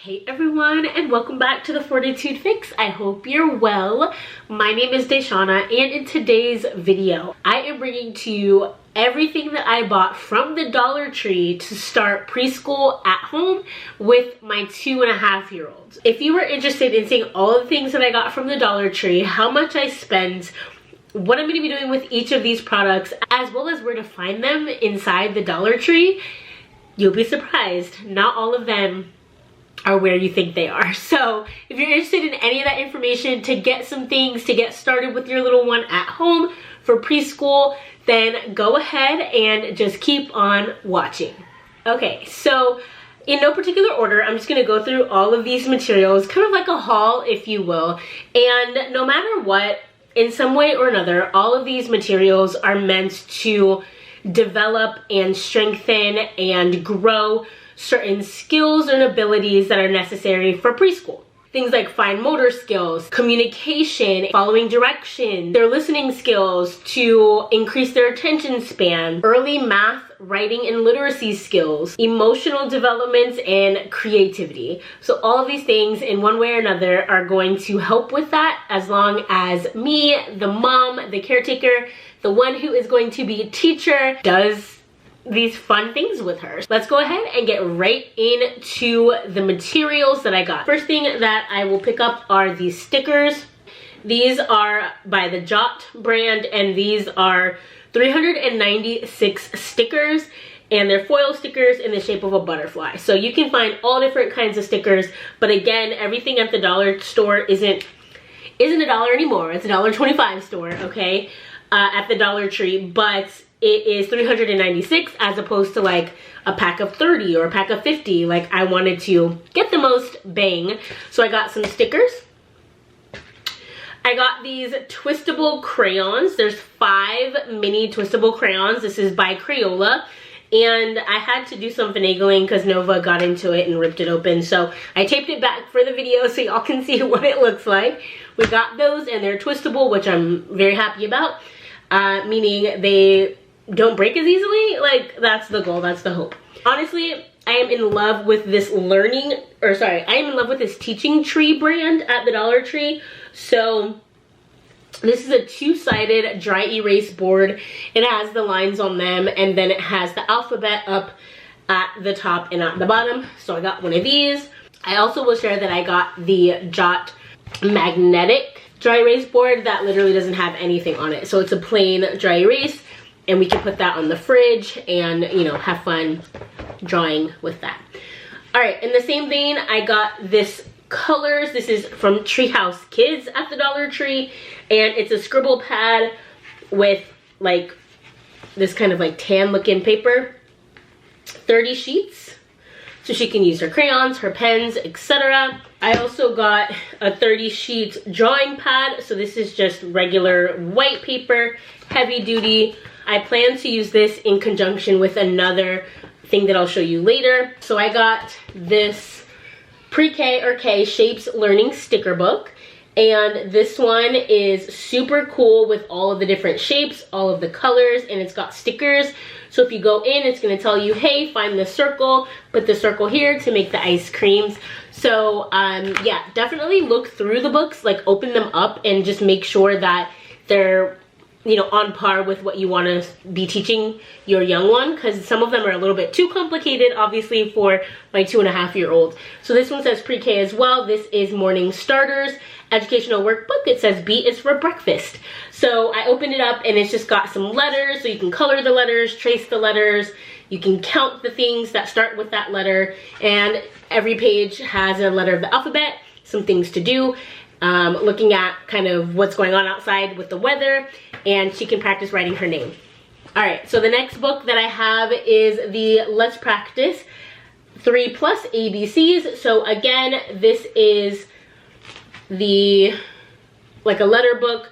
Hey everyone, and welcome back to the Fortitude Fix. I hope you're well. My name is DaShanna, and in today's video, I am bringing to you everything that I bought from the Dollar Tree to start preschool at home with my 2.5-year-olds. If you were interested in seeing all the things that I got from the Dollar Tree, how much I spent, what I'm going to be doing with each of these products, as well as where to find them inside the Dollar Tree, you'll be surprised. Not all of them are where you think they are. So if you're interested in any of that information to get some things to get started with your little one at home for preschool, then go ahead and just keep on watching. Okay, so in no particular order, I'm just going to go through all of these materials, kind of like a haul, if you will. And no matter what, in some way or another, all of these materials are meant to develop and strengthen and grow certain skills and abilities that are necessary for preschool. Things like fine motor skills, communication, following direction, their listening skills to increase their attention span, early math, writing and literacy skills, emotional development, and creativity. So all of these things in one way or another are going to help with that, as long as me, the mom, the caretaker, the one who is going to be a teacher, does these fun things with her. Let's go ahead and get right into the materials that I got. First thing that I will pick up are these stickers. These are by the Jot brand, and these are 396 stickers, and they're foil stickers in the shape of a butterfly. So you can find all different kinds of stickers, but again, everything at the dollar store isn't $1 anymore. It's a $1.25 store, okay, at the Dollar Tree, but it is 396 as opposed to like a pack of 30 or a pack of 50. Like, I wanted to get the most bang, so I got some stickers. I got these twistable crayons. There's 5 mini twistable crayons. This is by Crayola, and I had to do some finagling because Nova got into it and ripped it open, so I taped it back for the video so y'all can see what it looks like. We got those, and they're twistable, which I'm very happy about, meaning they don't break as easily. Like, that's the goal, that's the hope. Honestly, I am in love with this I am in love with this teaching tree brand at the Dollar Tree. So this is a 2-sided dry erase board. It has the lines on them, and then it has the alphabet up at the top and at the bottom. So I got one of these. I also will share that I got the Jot magnetic dry erase board that literally doesn't have anything on it. So it's a plain dry erase, and we can put that on the fridge and, you know, have fun drawing with that. All right, in the same vein, I got this colors. This is from Treehouse Kids at the Dollar Tree, and it's a scribble pad with like this kind of like tan looking paper. 30 sheets, so she can use her crayons, her pens, etc. I also got a 30 sheet drawing pad. So this is just regular white paper, heavy duty. I plan to use this in conjunction with another thing that I'll show you later. So I got this pre-K or K Shapes Learning sticker book, and this one is super cool with all of the different shapes, all of the colors, and it's got stickers. So if you go in, it's going to tell you, hey, find the circle, put the circle here to make the ice creams. So yeah, definitely look through the books, like open them up and just make sure that they're, you know, on par with what you want to be teaching your young one, because some of them are a little bit too complicated, obviously, for my 2.5-year-old. So this one says pre-K as well. This is Morning Starters Educational Workbook. It says B is for breakfast. So I opened it up, and it's just got some letters, so you can color the letters, trace the letters, you can count the things that start with that letter, and every page has a letter of the alphabet, some things to do, looking at kind of what's going on outside with the weather, and she can practice writing her name. All right, so the next book that I have is the Let's Practice 3+ ABCs. So again, this is like a letter book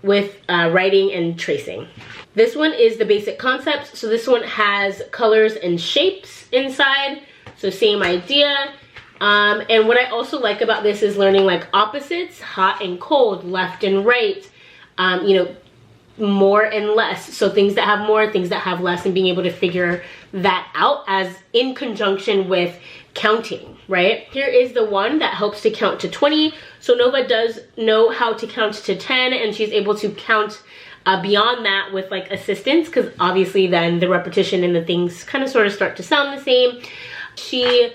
with writing and tracing. This one is the basic concepts. So this one has colors and shapes inside. So same idea. And what I also like about this is learning like opposites, hot and cold, left and right, you know, more and less. So things that have more, things that have less, and being able to figure that out as in conjunction with counting, right? Here is the one that helps to count to 20. So Nova does know how to count to 10, and she's able to count beyond that with like assistance, because obviously then the repetition and the things kind of sort of start to sound the same. She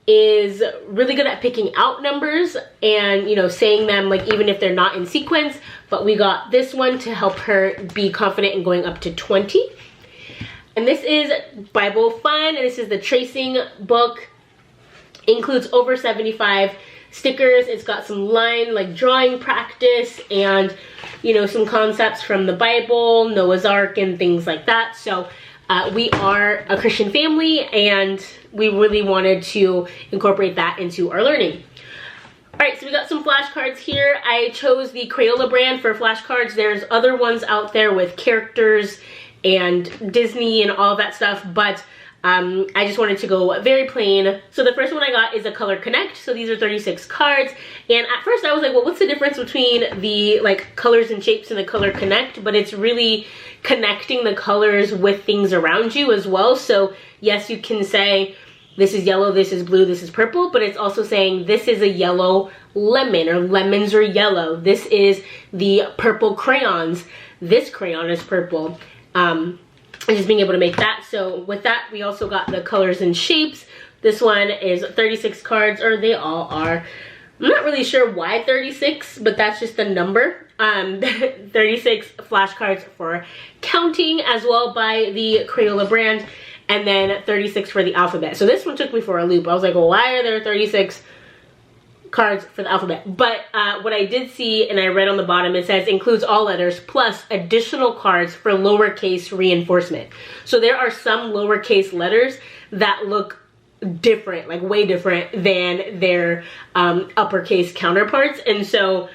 is really good at picking out numbers and, you know, saying them like even if they're not in sequence, but we got this one to help her be confident in going up to 20. And this is Bible Fun, and this is the tracing book. Includes over 75 stickers. It's got some line like drawing practice and, you know, some concepts from the Bible, Noah's Ark, and things like that. So we are a Christian family, and we really wanted to incorporate that into our learning. All right, so we got some flashcards here. I chose the Crayola brand for flashcards. There's other ones out there with characters and Disney and all that stuff, but I just wanted to go very plain. So the first one I got is a Color Connect. So these are 36 cards. And at first I was like, well, what's the difference between the like colors and shapes and the Color Connect? But it's really connecting the colors with things around you as well. So yes, you can say this is yellow, this is blue, this is purple, but it's also saying this is a yellow lemon, or lemons are yellow. This is the purple crayons. This crayon is purple. And just being able to make that. So with that, we also got the colors and shapes. This one is 36 cards, or they all are. I'm not really sure why 36, but that's just the number. 36 flashcards for counting as well by the Crayola brand, and then 36 for the alphabet. So this one took me for a loop. I was like, well, why are there 36 cards for the alphabet? But what I did see, and I read on the bottom, it says includes all letters plus additional cards for lowercase reinforcement. So there are some lowercase letters that look different, like way different than their uppercase counterparts. And so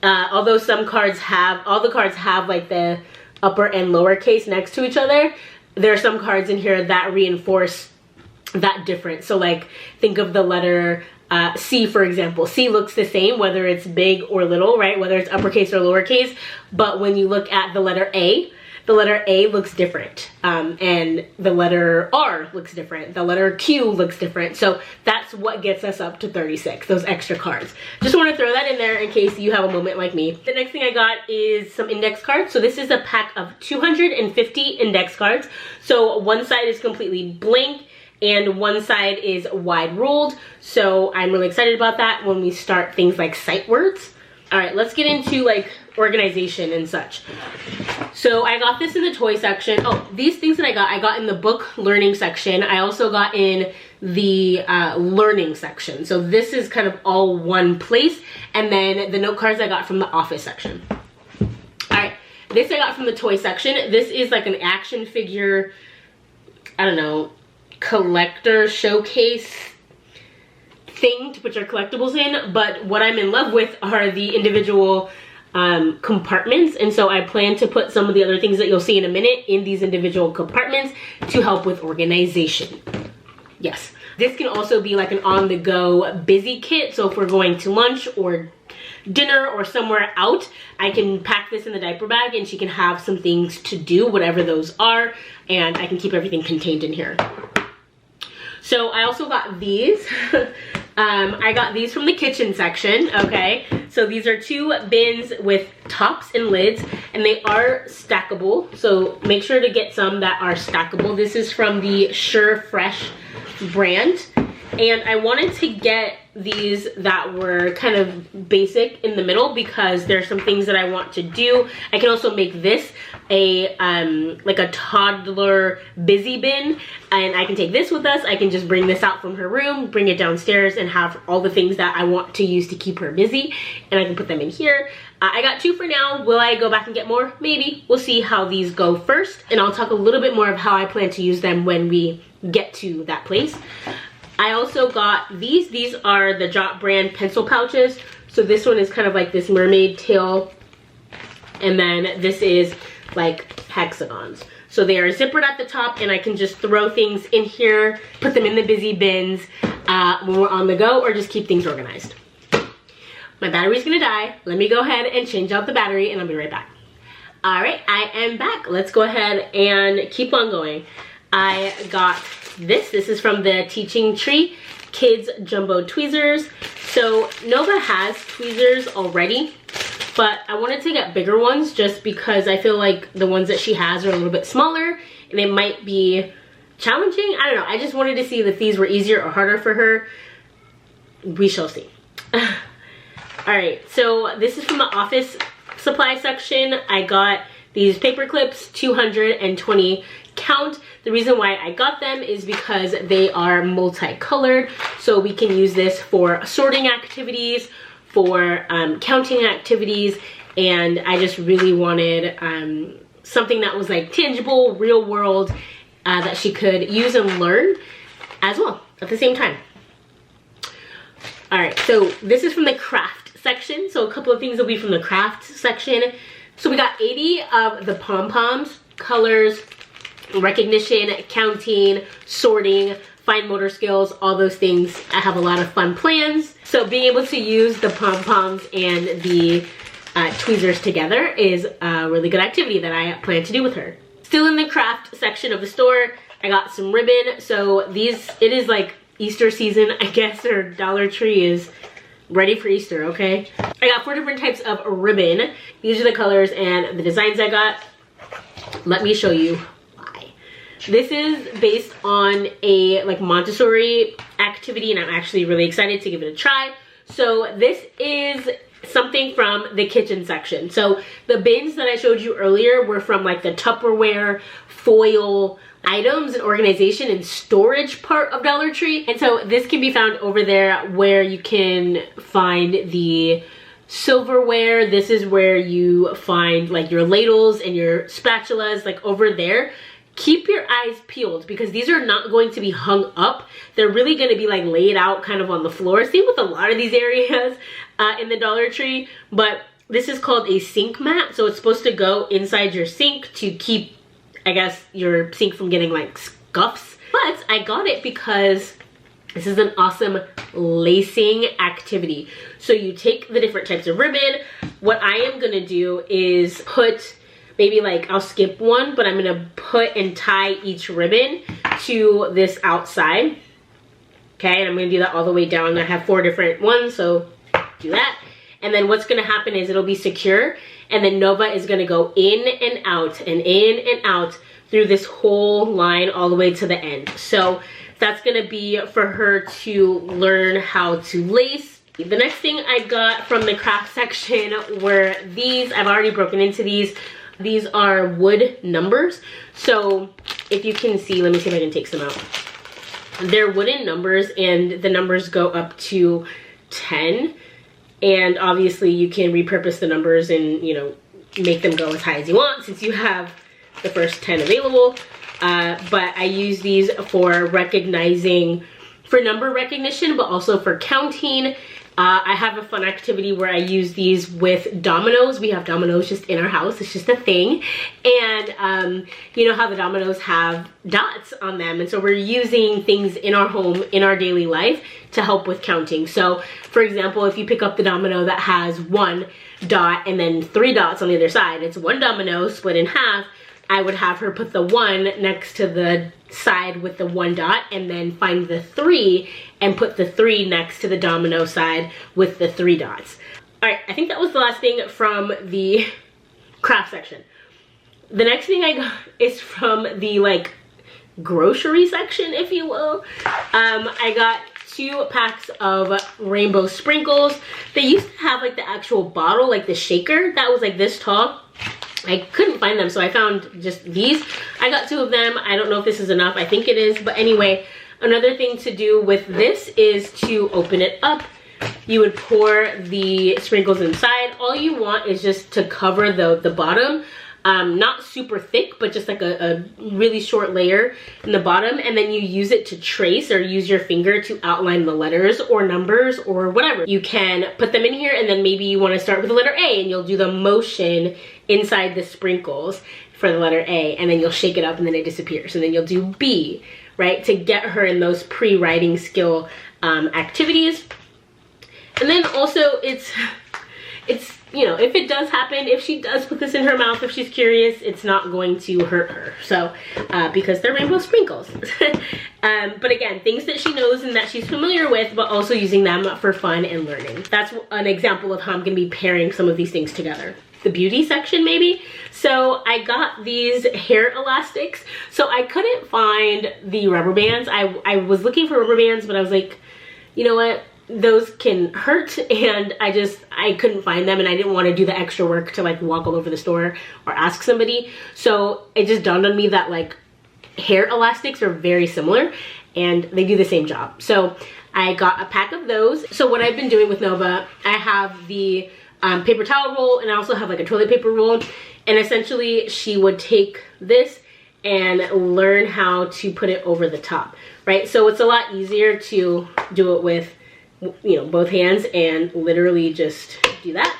although some cards have, all the cards have like the upper and lowercase next to each other, there are some cards in here that reinforce that difference. So like think of the letter C, for example. C looks the same whether it's big or little, right? Whether it's uppercase or lowercase. But when you look at the letter A looks different. And the letter R looks different. The letter Q looks different. So that's what gets us up to 36, those extra cards. Just want to throw that in there in case you have a moment like me. The next thing I got is some index cards. So this is a pack of 250 index cards. So one side is completely blank, and one side is wide ruled. So I'm really excited about that when we start things like sight words. All right, let's get into like organization and such. So I got this in the toy section. Oh, these things that I got in the book learning section. I also got in the learning section. So this is kind of all one place. And then the note cards I got from the office section. All right, this I got from the toy section. This is like an action figure, I don't know, collector showcase thing to put your collectibles in, but what I'm in love with are the individual compartments, and so I plan to put some of the other things that you'll see in a minute in these individual compartments to help with organization. Yes, this can also be like an on-the-go busy kit, so if we're going to lunch or dinner or somewhere out, I can pack this in the diaper bag and she can have some things to do, whatever those are, and I can keep everything contained in here. So I also got these. I got these from the kitchen section, okay? So these are 2 bins with tops and lids, and they are stackable. So make sure to get some that are stackable. This is from the Sure Fresh brand. And I wanted to get these that were kind of basic in the middle because there's some things that I want to do. I can also make this a like a toddler busy bin, and I can take this with us. I can just bring this out from her room, bring it downstairs, and have all the things that I want to use to keep her busy, and I can put them in here. I got 2 for now. Will I go back and get more? Maybe. We'll see how these go first, and I'll talk a little bit more of how I plan to use them when we get to that place. I also got these. These are the Jot brand pencil pouches. So this one is kind of like this mermaid tail, and then this is like hexagons. So they are zippered at the top, and I can just throw things in here, put them in the busy bins when we're on the go, or just keep things organized. My battery's gonna die. Let me go ahead and change out the battery, and I'll be right back. All right, I am back. Let's go ahead and keep on going. I got this. This is from the Teaching Tree kids jumbo tweezers. So Nova has tweezers already, but I wanted to get bigger ones just because I feel like the ones that she has are a little bit smaller and it might be challenging. I don't know. I just wanted to see if these were easier or harder for her. We shall see. Alright, so this is from the office supply section. I got these paper clips, 220 count. The reason why I got them is because they are multicolored, so we can use this for sorting activities, for counting activities, and I just really wanted something that was like tangible, real world, that she could use and learn as well at the same time. Alright, so this is from the craft section. So a couple of things will be from the craft section. So we got 80 of the pom-poms, colors, recognition, counting, sorting, fine motor skills, all those things. I have a lot of fun plans. So being able to use the pom-poms and the tweezers together is a really good activity that I plan to do with her. Still in the craft section of the store, I got some ribbon. So it is like Easter season, I guess, or Dollar Tree is ready for Easter, okay? I got 4 different types of ribbon. These are the colors and the designs I got. Let me show you why. This is based on a like Montessori activity, and I'm actually really excited to give it a try. So this is something from the kitchen section. So the bins that I showed you earlier were from like the Tupperware foil items and organization and storage part of Dollar Tree. And so this can be found over there where you can find the silverware. This is where you find like your ladles and your spatulas, like over there. Keep your eyes peeled because these are not going to be hung up. They're really going to be like laid out kind of on the floor. Same with a lot of these areas in the Dollar Tree, but this is called a sink mat. So it's supposed to go inside your sink to keep, I guess, your sink from getting like scuffs. But I got it because this is an awesome lacing activity. So you take the different types of ribbon. What I am gonna do is put, maybe like I'll skip one, but I'm gonna put and tie each ribbon to this outside. Okay, and I'm gonna do that all the way down. I have 4 different ones, so do that. And then what's gonna happen is it'll be secure, and then Nova is gonna go in and out and in and out through this whole line all the way to the end. So that's gonna be for her to learn how to lace. The next thing I got from the craft section were these. I've already broken into these. These are wood numbers. So if you can see, let me see if I can take some out. They're wooden numbers, and the numbers go up to 10. And obviously you can repurpose the numbers and, you know, make them go as high as you want since you have the first 10 available. But I use these for recognizing, for number recognition, but also for counting. I have a fun activity where I use these with dominoes. We have dominoes just in our house. It's just a thing. And you know how the dominoes have dots on them. And so we're using things in our home, in our daily life, to help with counting. So for example, if you pick up the domino that has 1 dot and then 3 dots on the other side, it's 1 domino split in half. I would have her put the 1 next to the side with the 1 dot, and then find the 3 and put the 3 next to the domino side with the 3 dots. All right, I think that was the last thing from the craft section. The next thing I got is from the like grocery section, if you will. I got 2 packs of rainbow sprinkles. They used to have like the actual bottle, like the shaker that was like this tall. I couldn't find them, so I found just these. I got 2 of them. I don't know if this is enough. I think it is. But anyway, another thing to do with this is to open it up. You would pour the sprinkles inside. All you want is just to cover the bottom. Not super thick, but just like a really short layer in the bottom. And then you use it to trace or use your finger to outline the letters or numbers or whatever. You can put them in here, and then maybe you want to start with the letter A and you'll do the motion inside the sprinkles for the letter A, and then you'll shake it up and then it disappears. And then you'll do B, right? To get her in those pre-writing skill activities. And then also it's it's, you know, if it does happen, if she does put this in her mouth, if she's curious, it's not going to hurt her. So, because they're rainbow sprinkles. But again, things that she knows and that she's familiar with, but also using them for fun and learning. That's an example of how I'm gonna be pairing some of these things together. The beauty section maybe. So I got these hair elastics. So I couldn't find the rubber bands. I was looking for rubber bands, but I was like, you know what? Those can hurt, and I couldn't find them, and I didn't want to do the extra work to like walk all over the store or ask somebody. So it just dawned on me that like hair elastics are very similar and they do the same job. So I got a pack of those. So what I've been doing with Nova, I have the paper towel roll, and I also have like a toilet paper roll, and essentially she would take this and learn how to put it over the top, right? So it's a lot easier to do it with, you know, both hands and literally just do that,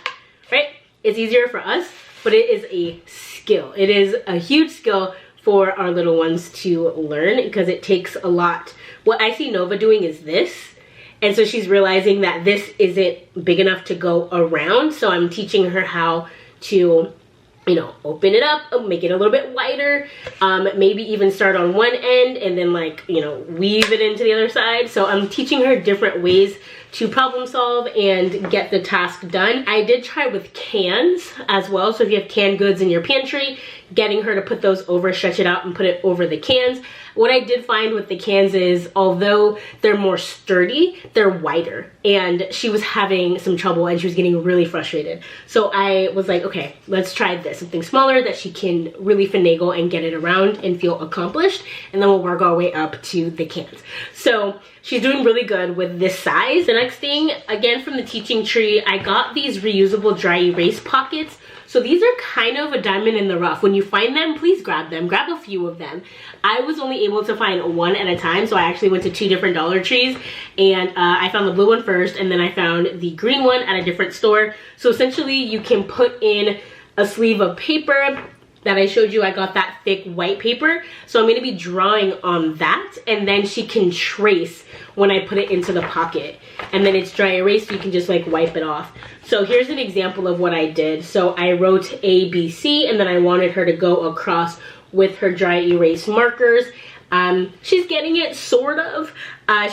right? It's easier for us, but it is a skill. It is a huge skill for our little ones to learn, because it takes a lot. What I see Nova doing is this, and so she's realizing that this isn't big enough to go around, so I'm teaching her how to, you know, open it up, make it a little bit wider, maybe even start on one end and then like, you know, weave it into the other side. So I'm teaching her different ways to problem solve and get the task done. I did try with cans as well. So if you have canned goods in your pantry, getting her to put those over, stretch it out and put it over the cans. What I did find with the cans is, although they're more sturdy, they're wider, and she was having some trouble and she was getting really frustrated. So I was like, okay, let's try this, something smaller that she can really finagle and get it around and feel accomplished, and then we'll work our way up to the cans. So she's doing really good with this size. The next thing, again from the teaching tree, I got these reusable dry erase pockets. So these are kind of a diamond in the rough. When you find them, please grab them. Grab a few of them. I was only able to find one at a time, so I actually went to 2 different Dollar Trees, and I found the blue one first, and then I found the green one at a different store. So essentially, you can put in a sleeve of paper that I showed you. I got that thick white paper, so I'm going to be drawing on that, and then she can trace when I put it into the pocket, and then it's dry erase, so you can just like wipe it off. So here's an example of what I did. So I wrote A, B, C, and then I wanted her to go across with her dry erase markers. She's getting it, sort of.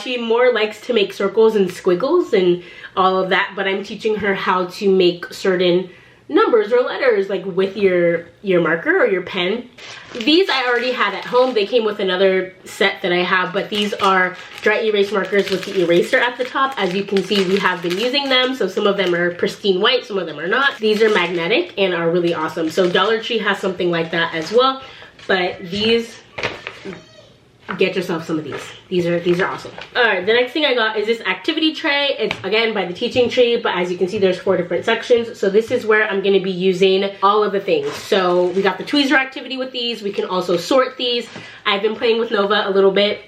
She more likes to make circles and squiggles and all of that, but I'm teaching her how to make certain numbers or letters like with your marker or your pen. These I already had at home. They came with another set that I have, but these are dry erase markers with the eraser at the top. As you can see, we have been using them, so some of them are pristine white, some of them are not. These are magnetic and are really awesome. So Dollar Tree has something like that as well, but these, get yourself some of these. These are awesome. All right, the next thing I got is this activity tray. It's again by the teaching tree, but as you can see, there's 4 different sections. So this is where I'm going to be using all of the things. So we got the tweezer activity with these. We can also sort these. I've been playing with Nova a little bit,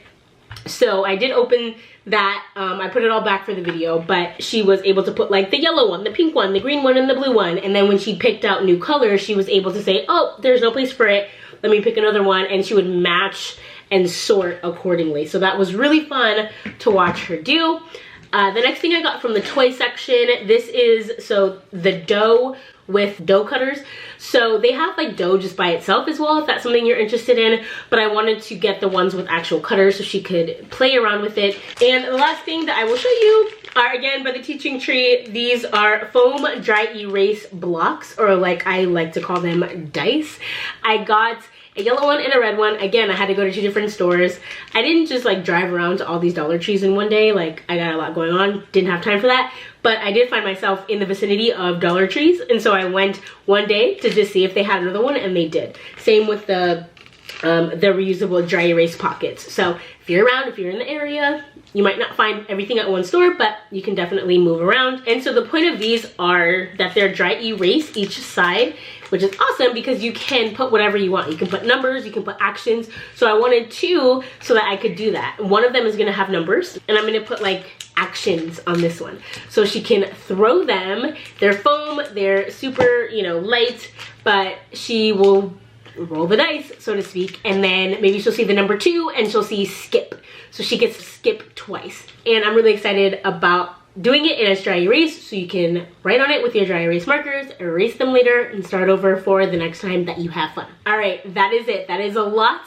so I did open that. I put it all back for the video, but she was able to put like the yellow one, the pink one, the green one, and the blue one. And then when she picked out new colors, she was able to say, oh, there's no place for it, let me pick another one, and she would match and sort accordingly. So that was really fun to watch her do. The next thing I got from the toy section, this is, so the dough with dough cutters. So they have like dough just by itself as well, if that's something you're interested in, but I wanted to get the ones with actual cutters so she could play around with it. And the last thing that I will show you are, again, by the teaching tree. These are foam dry erase blocks, or like I like to call them dice. I got a yellow one and a red one. Again, I had to go to 2 different stores. I didn't just like drive around to all these Dollar Trees in one day. Like, I got a lot going on, didn't have time for that. But I did find myself in the vicinity of Dollar Trees, and so I went one day to just see if they had another one, and they did. Same with the reusable dry erase pockets. So if you're around, if you're in the area, you might not find everything at one store, but you can definitely move around. And so the point of these are that they're dry erase each side, which is awesome because you can put whatever you want. You can put numbers, you can put actions. So I wanted 2 so that I could do that. One of them is gonna have numbers, and I'm gonna put like actions on this one. So she can throw them. They're foam, they're super, you know, light, but she will roll the dice, so to speak, and then maybe she'll see the number 2 and she'll see skip. So she gets to skip twice. And I'm really excited about doing it as dry erase so you can write on it with your dry erase markers, erase them later, and start over for the next time that you have fun. All right, that is it. That is a lot.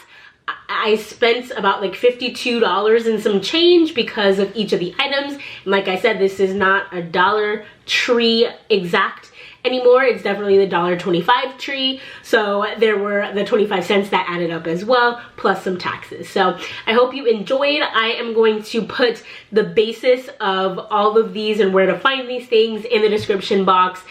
I spent about like $52 and some change because of each of the items. And like I said, this is not a Dollar Tree exact anymore. It's definitely the $1.25 tree. So there were the 25 cents that added up as well, plus some taxes. So I hope you enjoyed. I am going to put the basis of all of these and where to find these things in the description box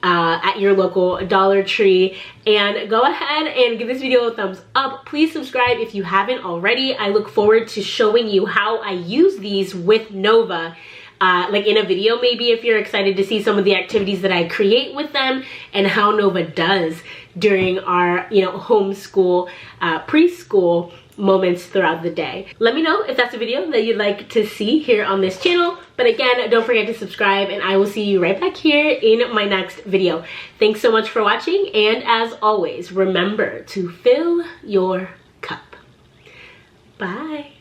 at your local Dollar Tree. And go ahead and give this video a thumbs up. Please subscribe if you haven't already. I look forward to showing you how I use these with Nova. Like in a video maybe, if you're excited to see some of the activities that I create with them and how Nova does during our, you know, homeschool, preschool moments throughout the day. Let me know if that's a video that you'd like to see here on this channel. But again, don't forget to subscribe, and I will see you right back here in my next video. Thanks so much for watching, and as always, remember to fill your cup. Bye.